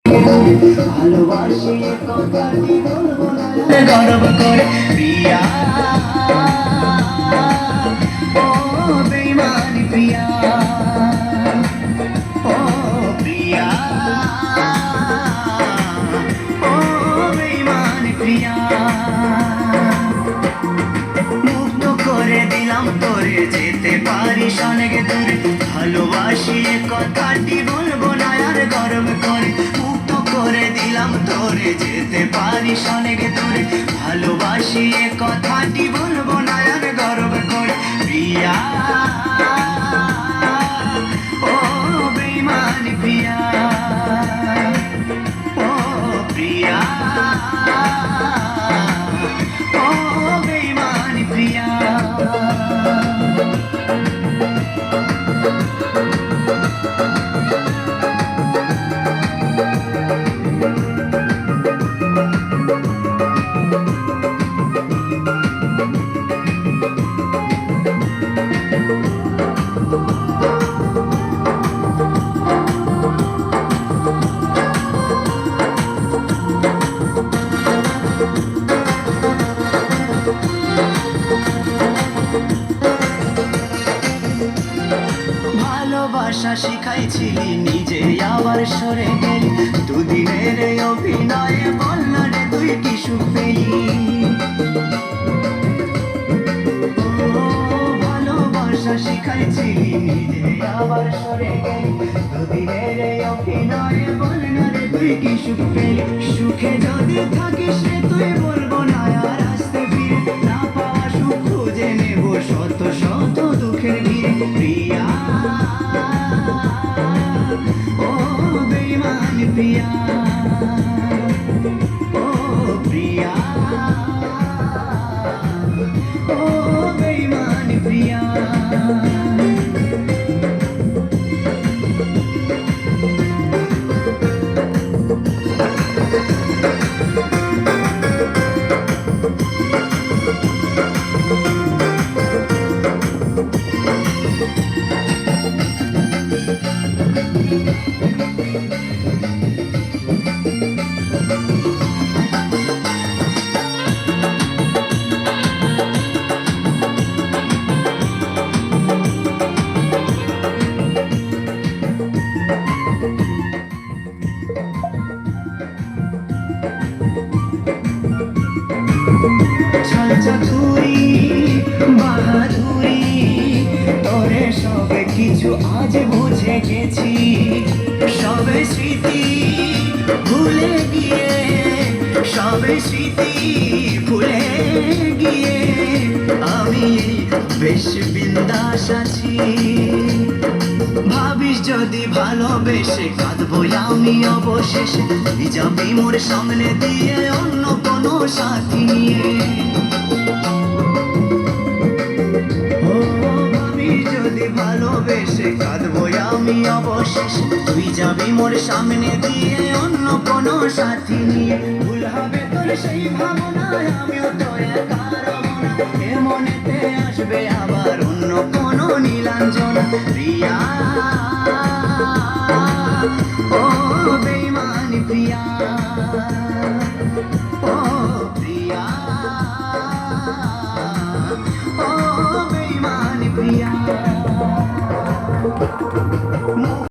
ভালোবাসি কথাটি বলবো না গর্ব করে প্রিয়া, ও বেঈমানি প্রিয়া, ও প্রিয়া, ও বেঈমানি প্রিয়া। মুক্ত করে দিলাম তোরে, যেতে পারিস অনেক দূরে। ভালোবাসি কথাটি বলবো না আর গর্ব করে। মুক্ত করে দিলাম তোরে, যেতে পারিস অনেক দূরে। ভালোবাসি কথাটি বলবো না আর গর্ব করে প্রিয়া, ও বেঈমানি প্রিয়া, ও প্রিয়া, ও বেঈমানি প্রিয়া। ভালোবাসা শিখাইছিলি, নিজে আবার সরে গেলি। দুদিনের এই অভিনয়ে বলনা রে তুই কি সুখ পেলি। ও ভালোবাসা শিখাইছিলি, নিজে আবার সরে গেলি। দুদিনের এই অভিনয়ে বলনা রে তুই কি সুখ পেলি। সুখে যদি থাকিস রে তুই বলবো না আর আসতে ফিরে। না পাওয়া সুখ খুঁজে নেব শত শত দুঃখের ভিড়ে প্রিয়া, ও বেঈমানি প্রিয়া, ও প্রিয়া, ও বেঈমানি প্রিয়া। চাতুরি বাহাদুরি তোরে সব কিছু আজ বুঝে গেছি। সবে স্মৃতি ভুলে গিয়ে, সবে স্মৃতি ভুলে গিয়ে আমি বেশ বিন্দাস আছি। ভাবিস যদি ভালোবেসে কাঁদবো আমি অবশেষে, তুই যাবি মোর সামনে দিয়ে অন্য কোনো সাথী নিয়ে। ও ভাবিস যদি ভালোবেসে কাঁদবো আমি অবশেষে, তুই যাবি মোর সামনে দিয়ে অন্য কোনো সাথী নিয়ে। ভুল হবে তোর সেই ভাবনায়, আমিও তো একা রব না। এ মনেতে আসবে আবার অন্য কোনো নীলাঞ্জনা প্রিয়া, ও বেঈমানি প্রিয়া, ও প্রিয়া, ও বেঈমানি প্রিয়া।